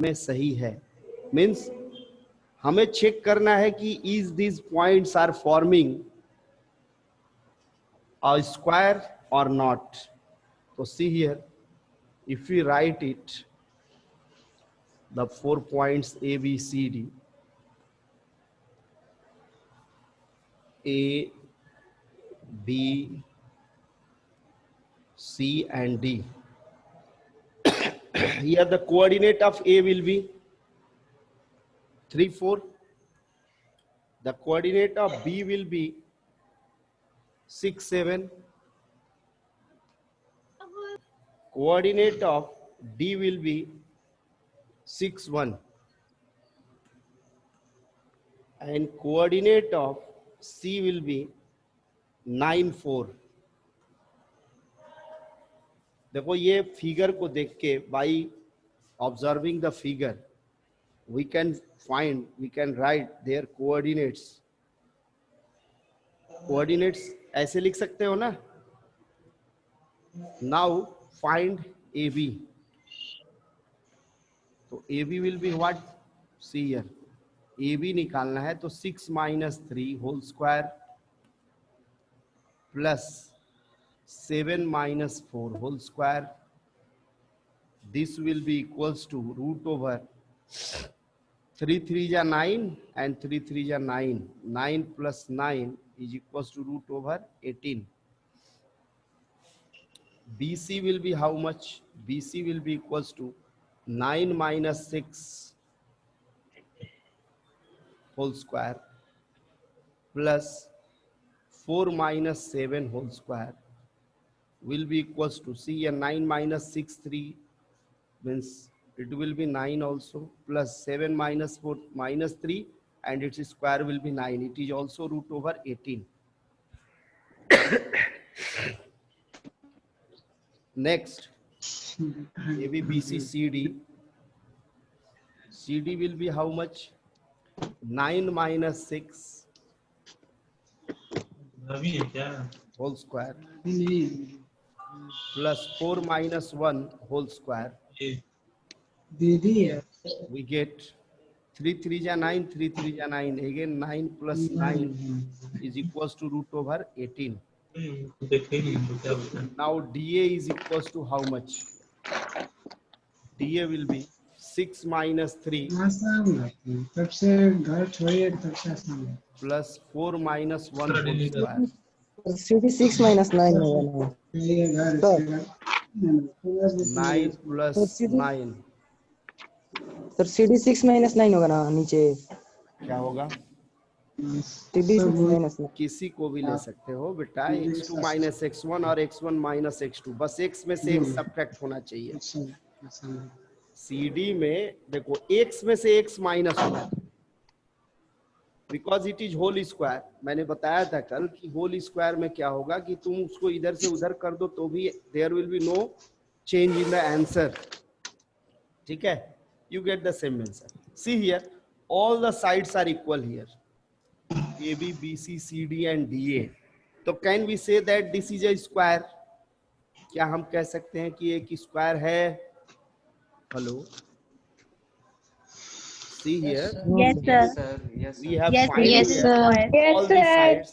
में सही है। मीन्स हमें चेक करना है कि is this points are forming a square और नॉट। तो see here, if we write it, the 4 points A, B, C, D, A, B, C and D. Here the coordinate of A will be 3, 4. The coordinate of B will be 6, 7. Coordinate of D will be 6, 1. And coordinate of C will be 9, 4. देखो ये figure को देख के by observing the figure we can write their coordinates ऐसे लिख सकते हो ना। now find AB. तो AB will be what? see here, AB निकालना है तो 6 minus 3 whole square plus 7 minus 4 whole square. This will be equals to root over 3 3 ja 9 and 3 3 ja 9. 9 plus 9 is equals to root over 18. BC will be how much? BC will be equals to 9 minus 6 whole square plus 4 minus 7 whole square will be equals to, see, a 9 minus 6, 3 means it will be 9 also, plus 7 minus 4 minus 3 and its square will be 9. It is also root over 18. Next, AB, BC, CD. CD will be how much? 9 minus 6 whole square plus 4 minus 1 whole square. We get 3 3 ja 9, 3 3 ja 9. Again 9 plus 9 is equals to root over 18. Now DA is equals to how much? DA will be 6 minus 3 plus 4 minus 1 whole square. 6 minus 9 होगा ना 9 plus 9 sir CD 6 minus 9 होगा ना नीचे क्या होगा? CD 6 minus 9 किसी को भी ले सकते हो बेटा, x2 minus x1 और x1 minus x2, बस x में से x सब्ट्रैक्ट होना चाहिए। CD में देखो x में से x माइनस होगा because it is whole square. मैंने बताया था कल कि होल स्क्वायर में क्या होगा कि तुम उसको इधर से उधर कर दो तो भी there will be no change in the answer. ठीक है, you get the same answer. See here, all the sides are equal here, AB, BC, CD and DA. तो can we say that this is a square? क्या हम कह सकते हैं कि एक स्क्वायर है? Hello, see here, Yes, sir. we have Yes, find yes, here sir. all the sides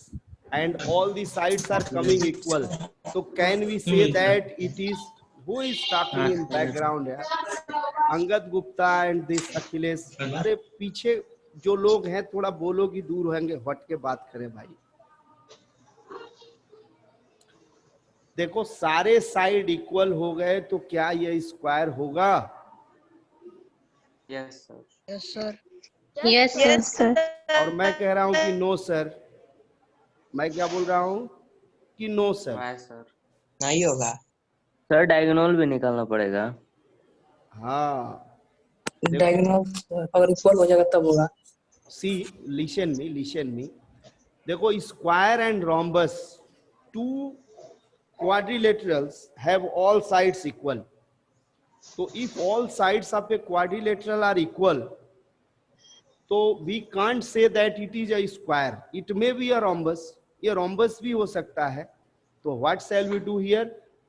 and all the sides are coming equal. So can we say that it is, who is talking in background here? Angad Gupta and this Akhilesh. अरे पीछे जो लोग हैं थोड़ा बोलो कि दूर होंगे, हट के बात करें भाई। देखो सारे साइड इक्वल हो गए तो क्या ये स्क्वायर होगा? Yes sir. Yes, sir. Yes, sir. और मैं कह रहा हूं कि नो सर। मैं क्या बोल रहा हूं कि नो सर। सर नहीं होगा सर, डायगोनल भी निकालना पड़ेगा। हाँ, डायगोनल अगर इक्वल हो जाएगा तब होगा। सी लिसन मी देखो square and rhombus, two quadrilaterals have all sides equal. So if all sides of a quadrilateral are equal, so we can't say that it is a square. It may be a rhombus. ये rhombus भी हो सकता है। तो what shall we do here?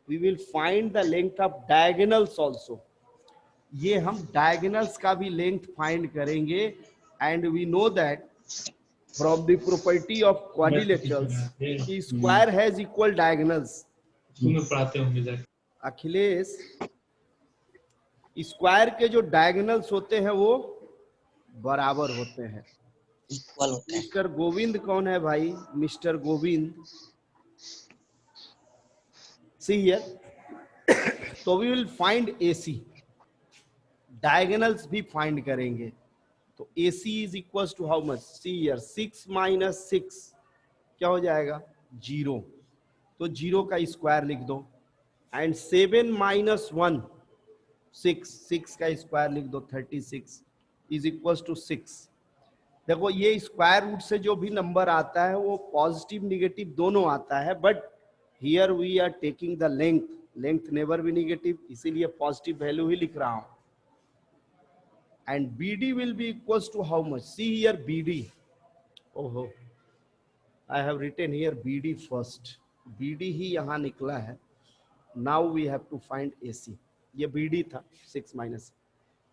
We will find the length of diagonals also. ये हम diagonals का भी लेंथ फाइंड करेंगे and we know that from the property of quadrilaterals कि स्क्वायर हैज इक्वल डायगोनल्स। पढ़ाते होंगे अखिलेश, स्क्वायर के जो डायगोनल्स होते हैं वो बराबर होते हैं। इक्वल होता है। मिस्टर गोविंद कौन है भाई? Mister Govind, see here. तो we will find AC, diagonals भी फाइंड करेंगे। तो AC is equal to how much? See here 6 minus 6 क्या हो जाएगा? 0। तो 0 का स्क्वायर लिख दो। एंड 7 माइनस 1 6 का स्क्वायर लिख दो 36 इज इक्वल टू 6। देखो ये स्क्वायर रूट से जो भी नंबर आता है वो पॉजिटिव निगेटिव दोनों आता है, but here we are taking the length never be negative, इसीलिए पॉजिटिव वैल्यू ही लिख रहा हूं। And BD will be equals to how much? See here BD, ओहो I have written here BD first, BD ही यहां निकला है। Now we have to find AC, ये BD था 6 minus.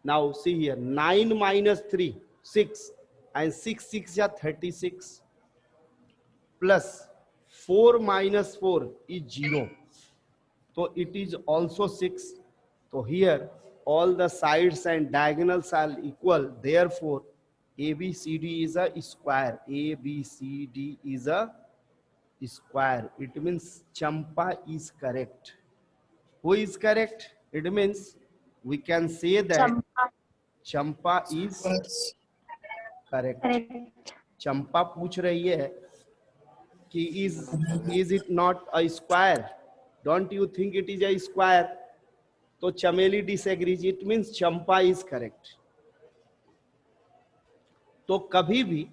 Now see here 9 minus 3 6 and 6 या 36 plus 4 minus 4 is 0, so it is also 6. So here all the sides and diagonals are equal, therefore ABCD is a square. ABCD is a square. It means Champa is correct. Who is correct? It means we can say that Champa is correct. Champa पूछ रही है कि is it not a square? Don't you think it is a square? तो Chameli disagrees, it means Champa is correct. तो कभी भी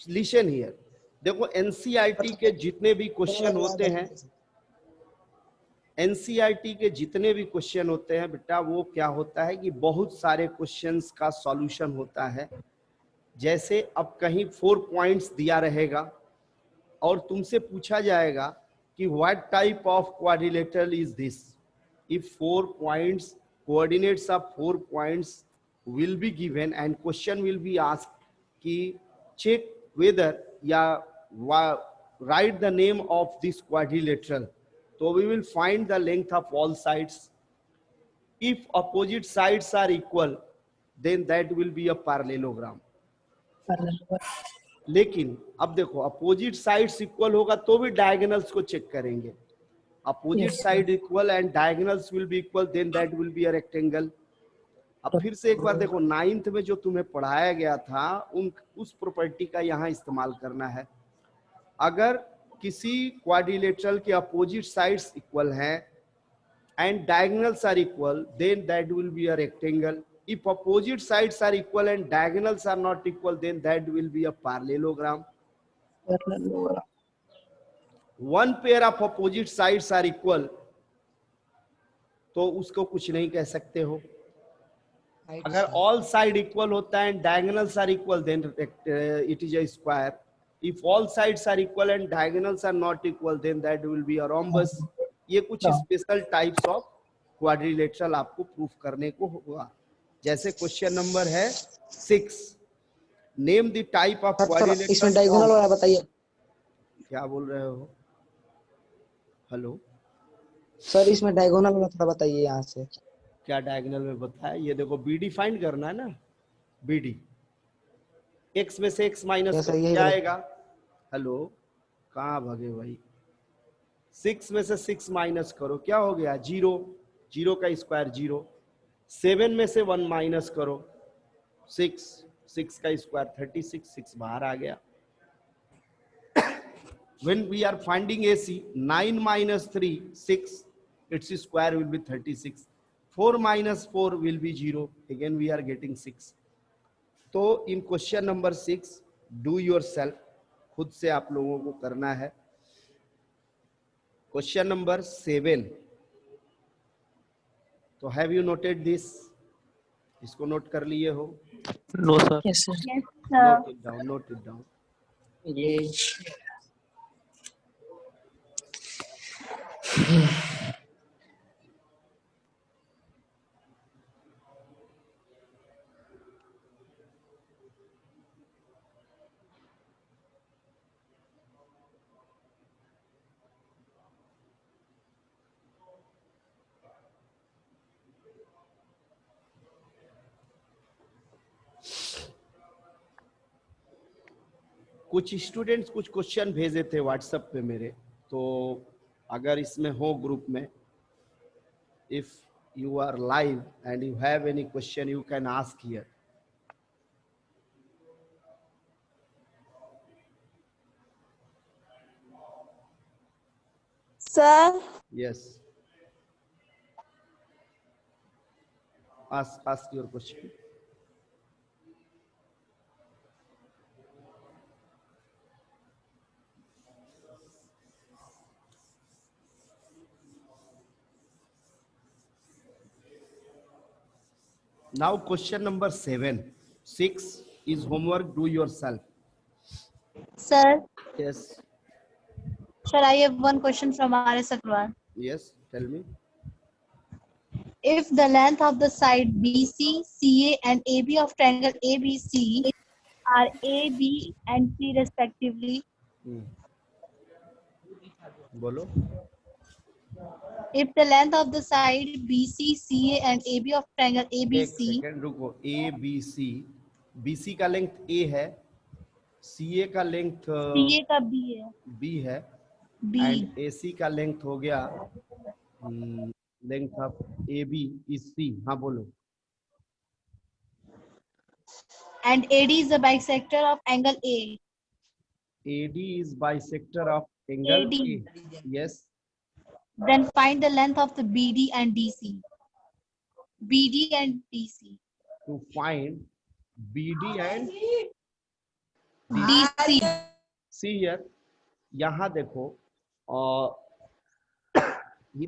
listen here, देखो NCERT के जितने भी क्वेश्चन होते हैं, एनसीईआरटी के जितने भी क्वेश्चन होते हैं बेटा, वो क्या होता है कि बहुत सारे क्वेश्चंस का सॉल्यूशन होता है। जैसे अब कहीं 4 पॉइंट्स दिया रहेगा और तुमसे पूछा जाएगा कि what type of quadrilateral is this. If 4 points, coordinates of 4 points will be given and question will be asked कि चेक वेदर या write the name of this quadrilateral. तो we will find the length of all sides. If opposite sides are equal then that will be a parallelogram. लेकिन अब देखो opposite sides equal होगा तो भी diagonals को check करेंगे। Opposite side equal and diagonals will be equal, then that will be a rectangle. अब फिर से एक बार देखो, 9th में जो तुम्हें पढ़ाया गया था उस प्रॉपर्टी का यहाँ इस्तेमाल करना है। अगर किसी क्वाड्रिलेटरल के अपोजिट साइड्स इक्वल हैं and diagonals are equal, then that will be a rectangle. If opposite sides are equal and diagonals are not equal, then that will be a parallelogram. One pair of opposite sides are equal, तो उसको कुछ नहीं कह सकते हो। अगर all side equal होता है and diagonals are equal, then it is a square. If all sides are equal and diagonals are not equal, then that will be a rhombus. ये कुछ स्पेशल टाइप्स ऑफ क्वाड्रिलेटरल आपको proof करने को होगा। जैसे question number है 6, name the type of quadrilateral. इसमें diagonal वाला बताइए। क्या बोल रहे हो? हेलो सर, इसमें डायगोनल वाला थोड़ा बताइए यहाँ से। क्या डायगोनल में बताया? ये देखो BD फाइंड करना है ना। BD x में से x माइनस क्या आएगा? हेलो कहाँ भागे भाई? 6 में से 6 माइनस करो, क्या हो गया? 0। 0 का स्क्वायर 0। 7 में से 1 माइनस करो 6। 6 का स्क्वायर 36। 6 बाहर आ गया। When we are finding AC, 9 minus 3 6, its square will be 36. 4 minus 4 will be 0. Again we are getting 6. तो in question number 6, do yourself, खुद से आप लोगों को करना है। क्वेश्चन नंबर 7, तो हैव यू नोटेड दिस? इसको नोट कर लिए हो? No sir. Yes, sir. Note it down, note it down. ये कुछ स्टूडेंट्स कुछ क्वेश्चन भेजे थे व्हाट्सएप पे मेरे, तो अगर इसमें हो ग्रुप में, if you are live and you have any question you can ask here. Sir, Yes, ask your question. Now question number 7. 6 is homework, do yourself. sir, Yes, sir, I have one question from RS Agarwal. yes, tell me. If the length of the side BC, CA and AB of triangle ABC are A, B and C respectively, बोलो. if the length of the side BC, CA and AB of triangle एक ABC, second रुको. A B C, B C का length ए है, C A का length CA का B है, B है, B and A C का लेंथ हो गया, length of A B is C. हाँ बोलो. and AD is the bisector of angle A. AD is bisector of angle AD. A. Yes. Then find the length of the BD and DC. BD and DC. To find BD and DC. see here, यहाँ देखो,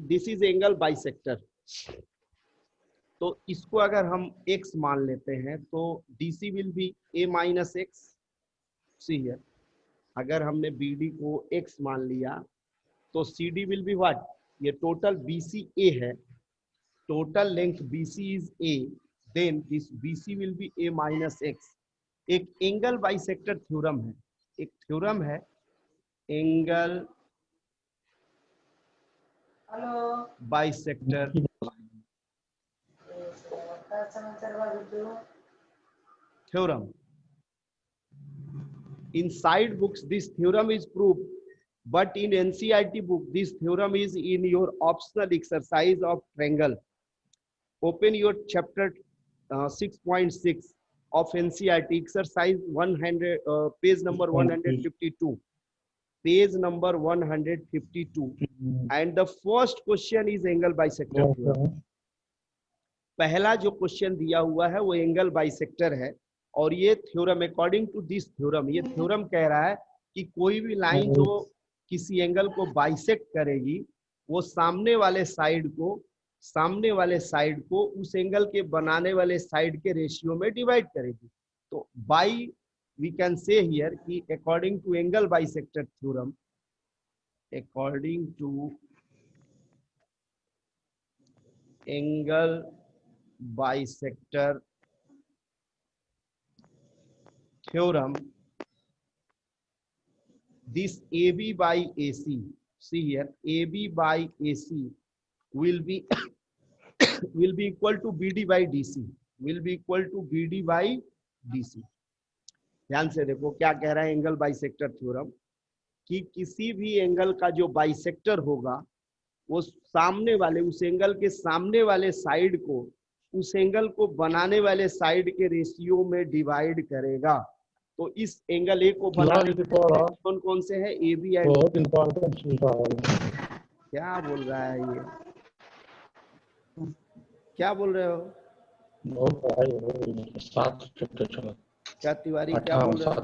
this is angle bisector. तो इसको अगर हम x मान लेते हैं तो DC will be a minus x. See here, अगर हमने BD को x मान लिया तो CD will be what? ये टोटल BC A है, total length BC is A, then this BC will be A minus x. एक एंगल बाइसेक्टर थ्योरम है, एक थ्योरम है angle bisector theorem. Inside books this theorem is proved, but in NCERT book this theorem is in your optional exercise of triangle. Open your chapter 6.6 of NCERT exercise 100, page number 152. Page number 152, and the first question is angle bisector theorem. पहला जो question दिया हुआ है वो angle bisector है, और ये theorem according to this theorem, ये थ्योरम कह रहा है कि कोई भी लाइन जो किसी एंगल को बाइसेक्ट करेगी वो सामने वाले साइड को उस एंगल के बनाने वाले साइड के रेशियो में डिवाइड करेगी. तो by we can say here कि according to angle bisector theorem, according to angle bisector theorem, this AB by AC, see here, AB by AC will be will be equal to BD by DC, will be equal to BD by DC. ध्यान से देखो क्या कह रहा है angle bisector theorem, कि किसी भी एंगल का जो बाइसेक्टर होगा वो सामने वाले, उस एंगल के सामने वाले साइड को उस एंगल को बनाने वाले साइड के रेशियो में डिवाइड करेगा. तो इस एंगल ए को बनाने कौन कौन से है, ए बी एंड, क्या बोल रहा है ये, क्या बोल रहे हो क्या तिवारी, क्या बोल रहे हो?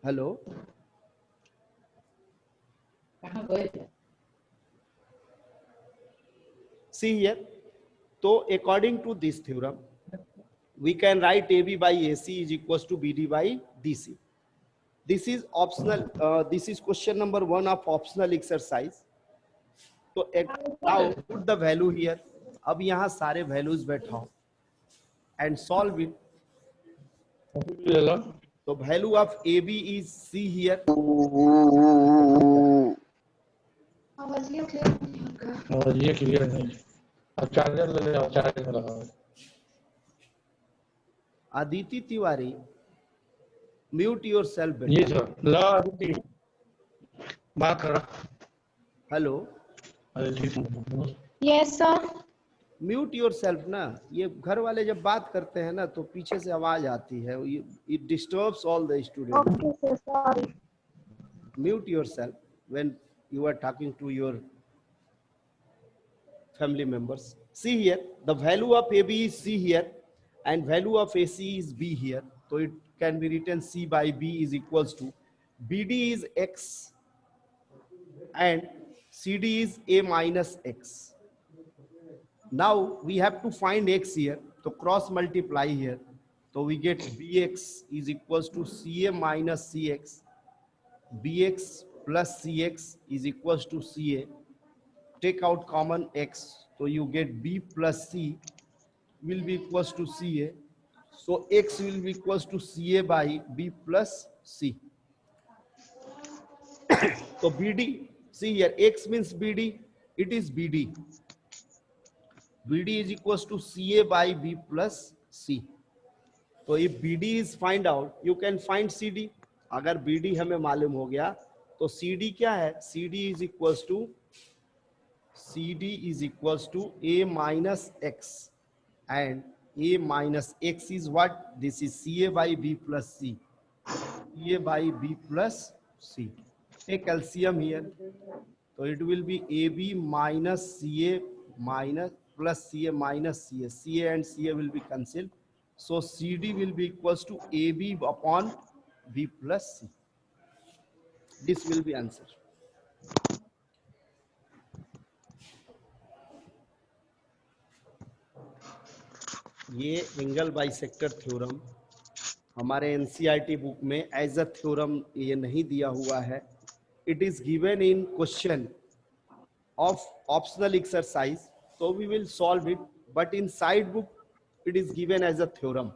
Hello, see here, so according to this theorem we can write AB by AC is equals to BD by DC. This is optional, this is question number 1 of optional exercise. So now put the value here. अब यहाँ सारे values बैठाओ and solve it. So value of AB is C here. ये clear नहीं, अब charger ले ले, charger में लगाओ. Aditi Tiwari, mute yourself जी बेटा. सर ला आदिति बात कर रहा. हेलो, अरे ठीक है. Yes sir. Mute your self ना. ये घर वाले जब बात करते हैं ना तो पीछे से आवाज आती है, it disturbs all the student. Okay sir, sorry. Mute yourself when you are talking to your family members. See here, the value of AB is C here and value of AC is B here. So it can be written C by B is equals to BD is X and CD is A minus X. Now we have to find X here. So cross multiply here. So we get BX is equals to CA minus CX. Bx plus Cx is equals to Ca. Take out common x, so you get B plus C will be equals to Ca. So x will be equals to Ca by B plus C. So BD, see here, x means BD, it is BD. BD is equals to Ca by B plus C. तो if BD is find out, you can find CD. अगर BD हमें मालूम हो गया तो CD क्या है? CD is equals to A minus X and A minus X is what? This is Ca by B plus C. Ca by B plus C. Take LCM here. So it will be AB minus Ca minus plus Ca minus Ca. Ca and Ca will be cancelled. So CD will be equals to AB upon B plus C. This will be answer. ये angle bisector theorem हमारे NCERT book में as a theorem ये नहीं दिया हुआ है. It is given in question of optional exercise, so we will solve it, but in side book it is given as a theorem.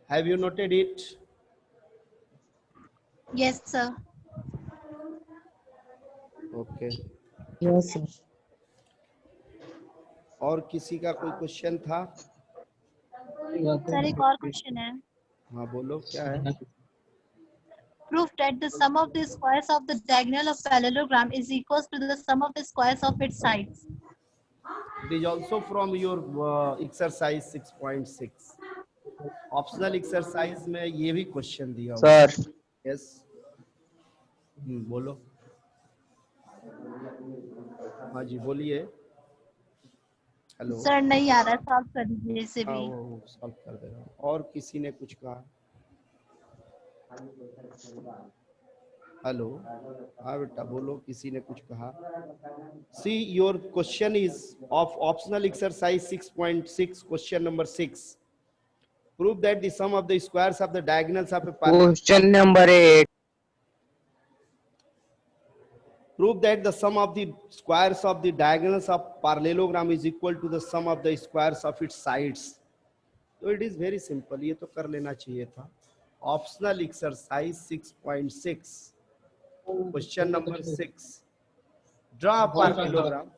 Have you noted it? Yes, sir. Okay. Yes sir. और किसी का कोई question था? Sir एक और question है. हाँ बोलो, क्या है? Prove that the sum of the squares of the diagonal of parallelogram is equals to the sum of the squares of its sides. It is also from your exercise 6.6. Optional exercise में ये भी question दिया हुआ है. Sir yes, बोलो. हाँ जी बोलिए. Hello. Sir नहीं आ रहा, सॉल्व कर दीजिए इसे हाँ भी. वो सॉल्व कर देगा. और किसी ने कुछ कहा? हेलो. हाँ बेटा बोलो, किसी ने कुछ कहा? See your question is of optional exercise 6.6, question number 6. Prove that the sum of the squares of the diagonals of a parallelogram. Question number 8. Prove that the sum of the squares of the diagonals of parallelogram is equal to the sum of the squares of its sides. So it is very simple. ये तो कर लेना चाहिए था. Optional exercise 6.6. Question number 6. Draw a parallelogram.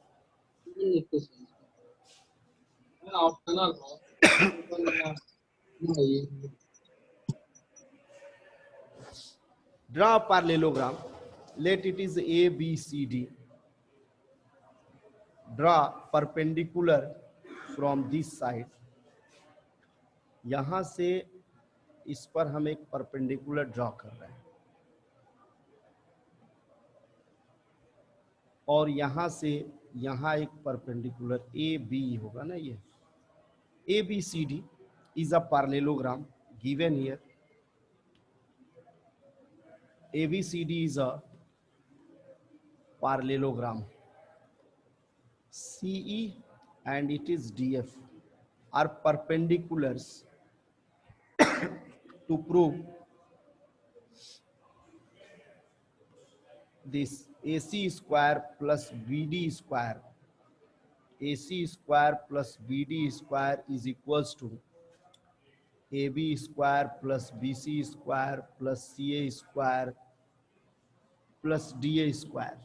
Draw a parallelogram. Let it is A, B, C, D. Draw perpendicular from this side. यहां से इस पर हम एक परपेंडिकुलर ड्रॉ कर रहे हैं और यहां से यहां एक परपेंडिकुलर ए बी होगा ना. ये A B C D is a parallelogram given here. A B C D is a parallelogram. CE and it is DF are perpendiculars to prove this AC square plus BD square, AC square plus BD square is equals to AB square plus BC square plus CA square plus DA square.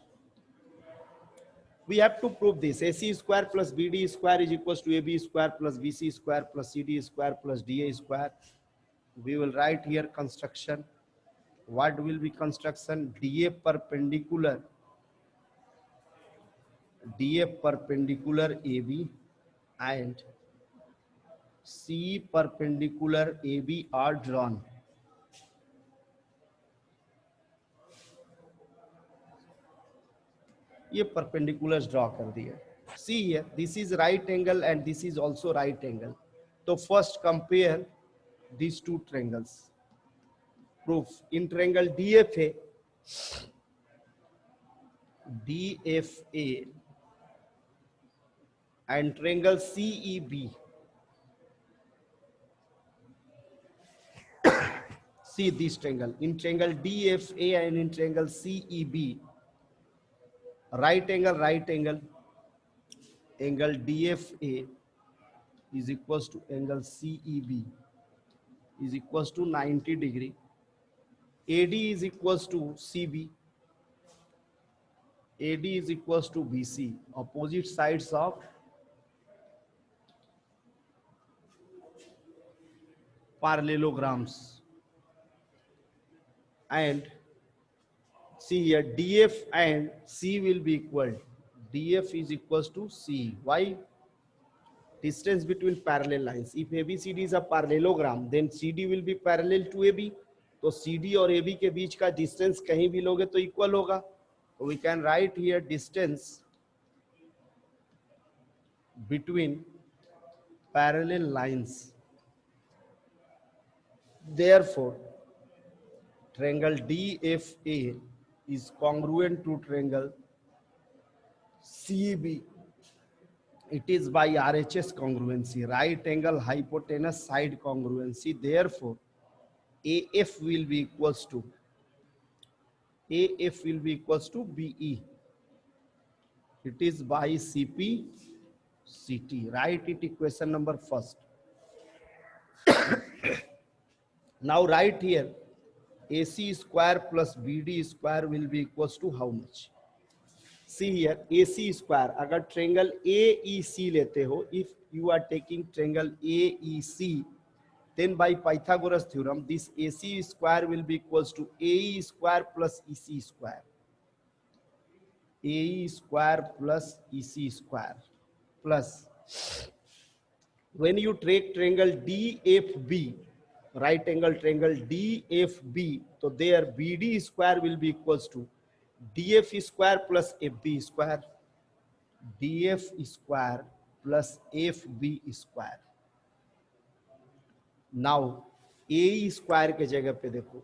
We have to prove this. AC square plus BD square is equals to AB square plus BC square plus CD square plus DA square. We will write here construction. What will be construction? DA perpendicular AB and C perpendicular AB are drawn. ये perpendiculars draw कर दिए. See here, this is right angle and this is also right angle. So first compare these two triangles. Proof. In triangle DFA and triangle CEB. See this triangle. In triangle DFA and in triangle CEB, right angle, angle DFA is equals to angle CEB is equals to 90 degree. AD is equals to CB. AD is equals to BC. Opposite sides of parallelograms. And see here, DF and C will be equal. DF is equals to C. Why? Distance between parallel lines. If ABCD is a parallelogram, then CD will be parallel to AB. तो CD और AB के बीच का distance कहीं भी लोगे तो equal होगा. So we can write here distance between parallel lines. Therefore, triangle DFA is congruent to triangle CEB. It is by RHS congruency, right angle hypotenuse side congruency. Therefore, AF will be equals to BE. It is by CP CT. Write it equation number first. Now write here AC square plus BD square will be equals to how much? See here, AC square. अगर triangle AEC लेते हो, if you are taking triangle AEC, then by Pythagoras theorem, this AC square will be equals to AE square plus EC square. AE square plus EC square plus when you take triangle DFB, right angle triangle DFB, so there BD square will be equals to DF square plus FB square, DF square plus FB square. Now AE square के जगह पे देखो,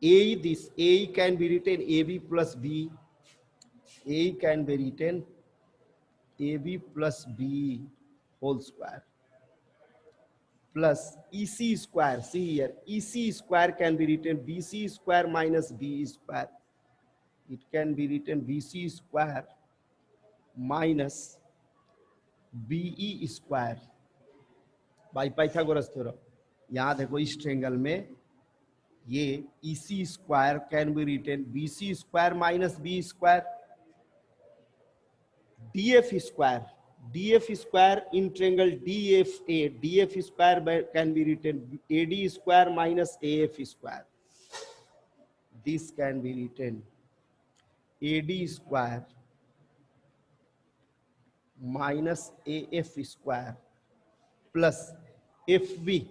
AE this AE can be written AB plus B, AE can be written AB plus B whole square plus EC square. See here, EC square can be written BC square minus BE square. It can be written BC square minus BE square by Pythagoras theorem. यहाँ देखो इस triangle में ये EC square can be written BC square minus B square. DF square in triangle DFA, DF square can be written AD square minus AF square. This can be written AD square minus AF square plus FB.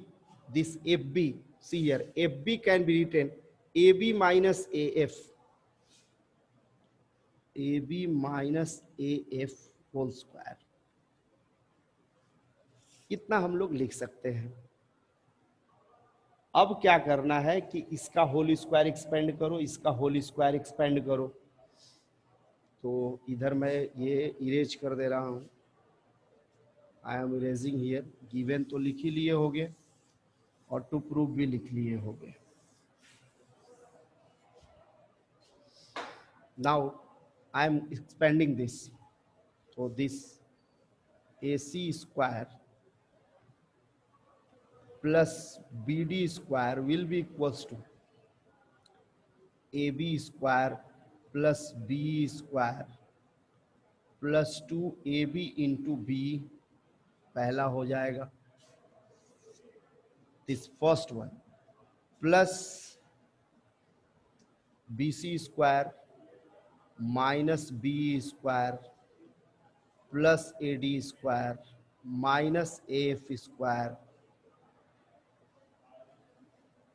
This FB, see here, FB can be written AB minus AF. AB minus AF whole square. इतना हम लोग लिख सकते हैं. अब क्या करना है कि इसका होल स्क्वायर एक्सपेंड करो, इसका होल स्क्वायर एक्सपेंड करो. तो इधर मैं ये इरेज कर दे रहा हूं. I am erasing here, given तो लिख ही लिए होगे और टू प्रूव भी लिख लिए होगे. Now I am expanding this, so this AC square plus BD square will be equals to AB square plus BE square plus 2AB into B, पहला हो जाएगा this first one, plus BC square minus BE square plus AD square minus AF square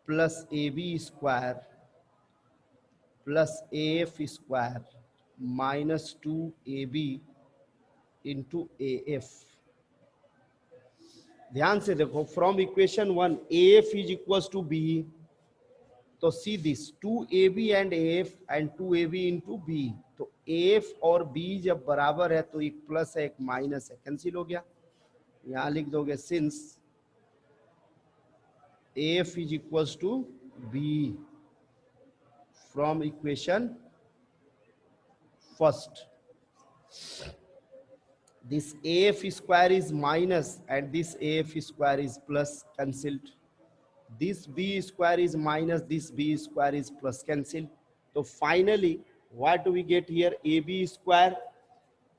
plus AB square plus AF square minus 2AB into AF. ध्यान से देखो, from equation 1 AF is equals to B, तो see this 2AB and AF and 2AB into B, तो AF और B जब बराबर है तो एक प्लस है एक माइनस है, कैंसिल हो गया. यहां लिख दोगे since AF is equals to B from equation first. This AF square is minus and this AF square is plus, cancelled. This B square is minus, this B square is plus, cancelled. So finally, what do we get here? AB square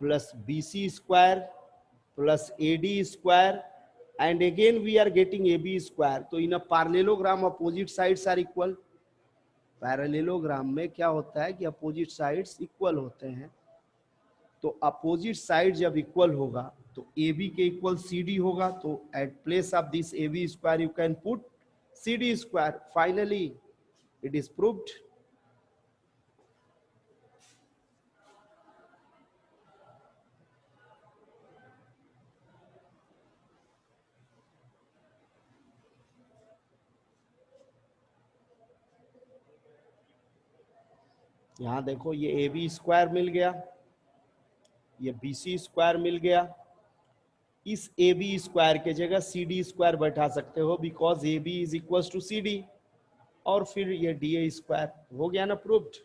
plus BC square plus AD square, and again we are getting AB square. So in a parallelogram, opposite sides are equal. Parallelogram में क्या होता है कि opposite sides equal होते हैं, तो opposite side जब equal होगा तो AB के इक्वल CD होगा, तो at place of this AB square you can put CD square. Finally it is proved. यहां देखो, ये AB स्क्वायर मिल गया, ये BC स्क्वायर मिल गया. इस AB स्क्वायर के जगह CD स्क्वायर बैठा सकते हो, because AB is equal to CD, और फिर ये DA स्क्वायर हो गया ना proved.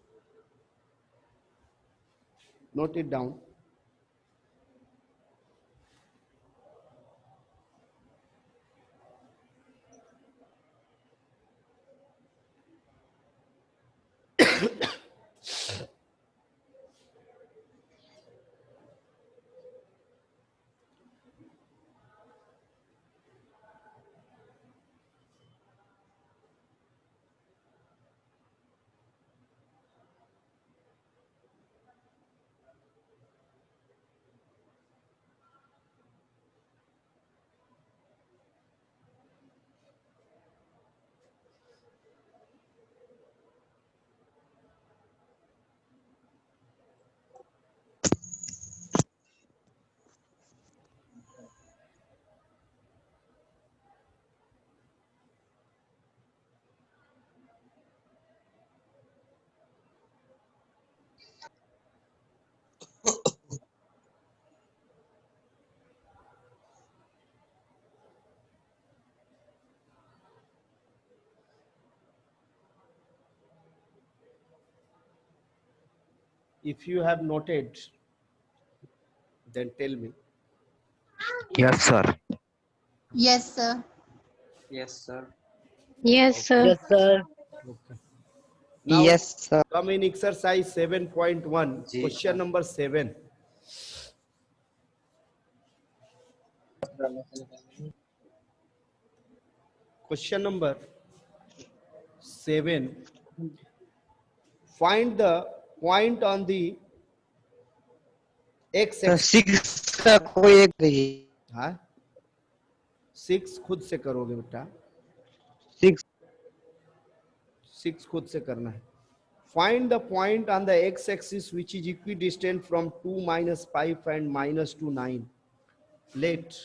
Note it down. If you have noted, then tell me. Yes, sir. Yes, sir. Yes, sir. Yes, sir. Yes, sir. Okay. Now, yes sir. come in exercise 7.1, Ji, question sir. number 7. Question number 7. Find the point on the x sir axis. 6 का कोई एक रही. हाँ, 6 खुद से करोगे बेटा, 6 6 खुद से करना है. Find the point on the x-axis which is equidistant from 2 minus 5 and minus 2 9. Let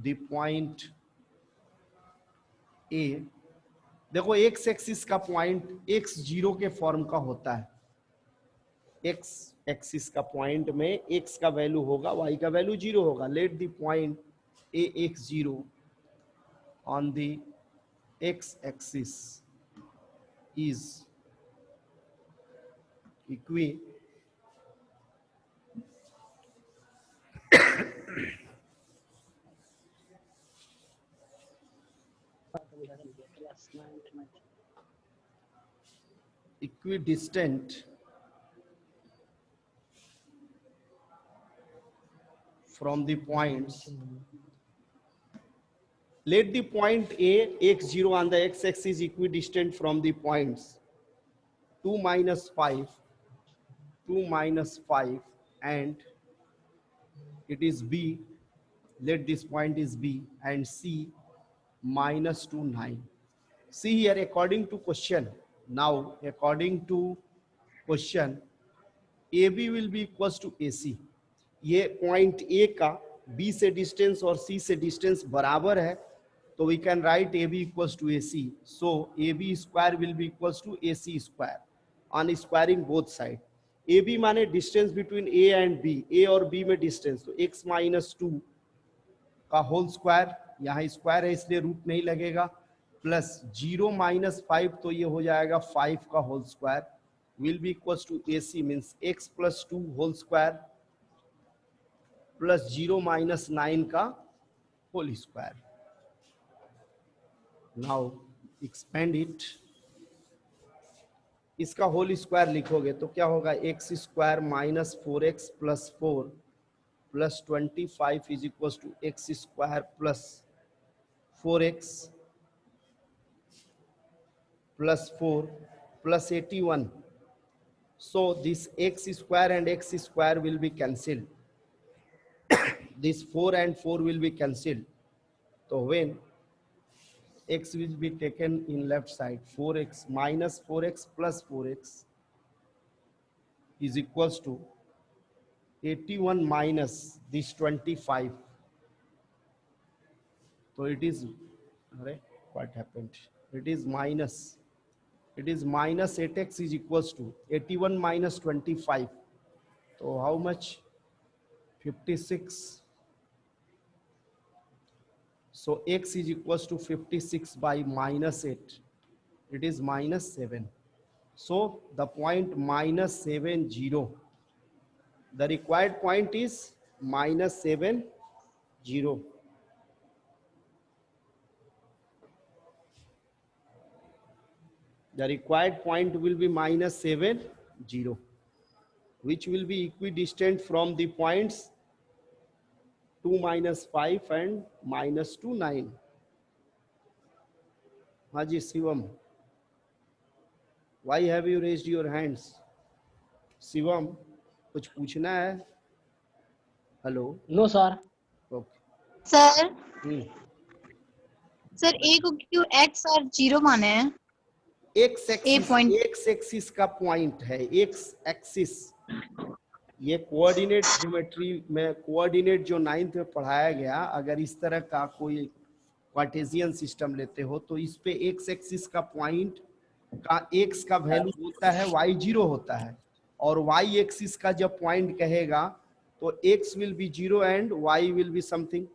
the point A. देखो x एक्सिस का पॉइंट x0 के फॉर्म का होता है. x एक्सिस का पॉइंट में x का वैल्यू होगा, y का वैल्यू 0 होगा. Let the point ax0 on the x axis is equi equidistant from the points. Let the point A x0 on the x-axis equidistant from the points 2 minus 5, 2 minus 5, and it is B. Let this point is B, and C minus 2, 9. See here, according to question. Now, according to question, AB will be equals to AC. ये point A का B से distance और C से distance बराबर है, तो we can write AB equals to AC. So AB square will be equals to AC square on squaring both side. AB माने distance between A and B, A और B में distance, तो x minus 2 का whole square, यहाँ square है इसलिए root नहीं लगेगा, प्लस 0 माइनस 5, तो ये हो जाएगा 5 का whole square, will be equals to AC means x plus 2 whole square plus 0 minus 9 का whole square. Now expand it. इसका होल स्क्वायर लिखोगे तो क्या होगा, x square minus 4x plus 4 plus 25 is equal to x square plus 4x plus 4 plus 81. So this x square and x square will be cancelled. This 4 and 4 will be cancelled. So when x will be taken in left side, 4x minus 4x plus 4x is equals to 81 minus this 25. So it is, what happened? It is minus 8x is equals to 81 minus 25. So how much? 56. So x is equals to 56 by minus 8. It is minus 7. So the point minus 7, 0. The required point is minus 7, 0. The required point will be minus 7, 0, which will be equidistant from the points 2 minus 5 and minus 2, 9. Haji Shivam, why have you raised your hands? Shivam, कुछ पूछना है? Hello. No sir. Okay. Sir sir A को क्यों x और 0 माने हैं? X point. Axis का point है, एक्स एक्सिस. ये कोऑर्डिनेट ज्योमेट्री में, कोऑर्डिनेट जो 9th में पढ़ाया गया, अगर इस तरह का कोई कार्टेशियन सिस्टम लेते हो तो इस पे एक्स एक्सिस का पॉइंट का एक्स का वैल्यू होता है y0 होता है, और y एक्सिस का जब पॉइंट कहेगा तो x will be 0 and y will be something.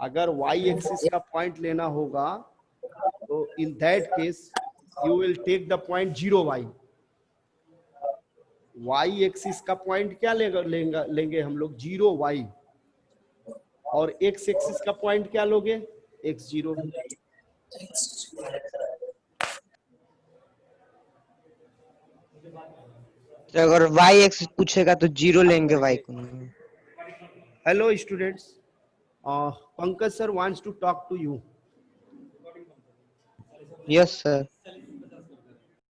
अगर y एक्सिस का पॉइंट लेना होगा तो in that case you will take the point 0y. y axis का पॉइंट क्या लेंगे हम लोग 0y, और x एक्सिस का पॉइंट क्या लोगे x0. तो अगर y एक्सिस पूछेगा तो 0 लेंगे y को. Hello students, Pankaj sir wants to talk to you. Yes sir.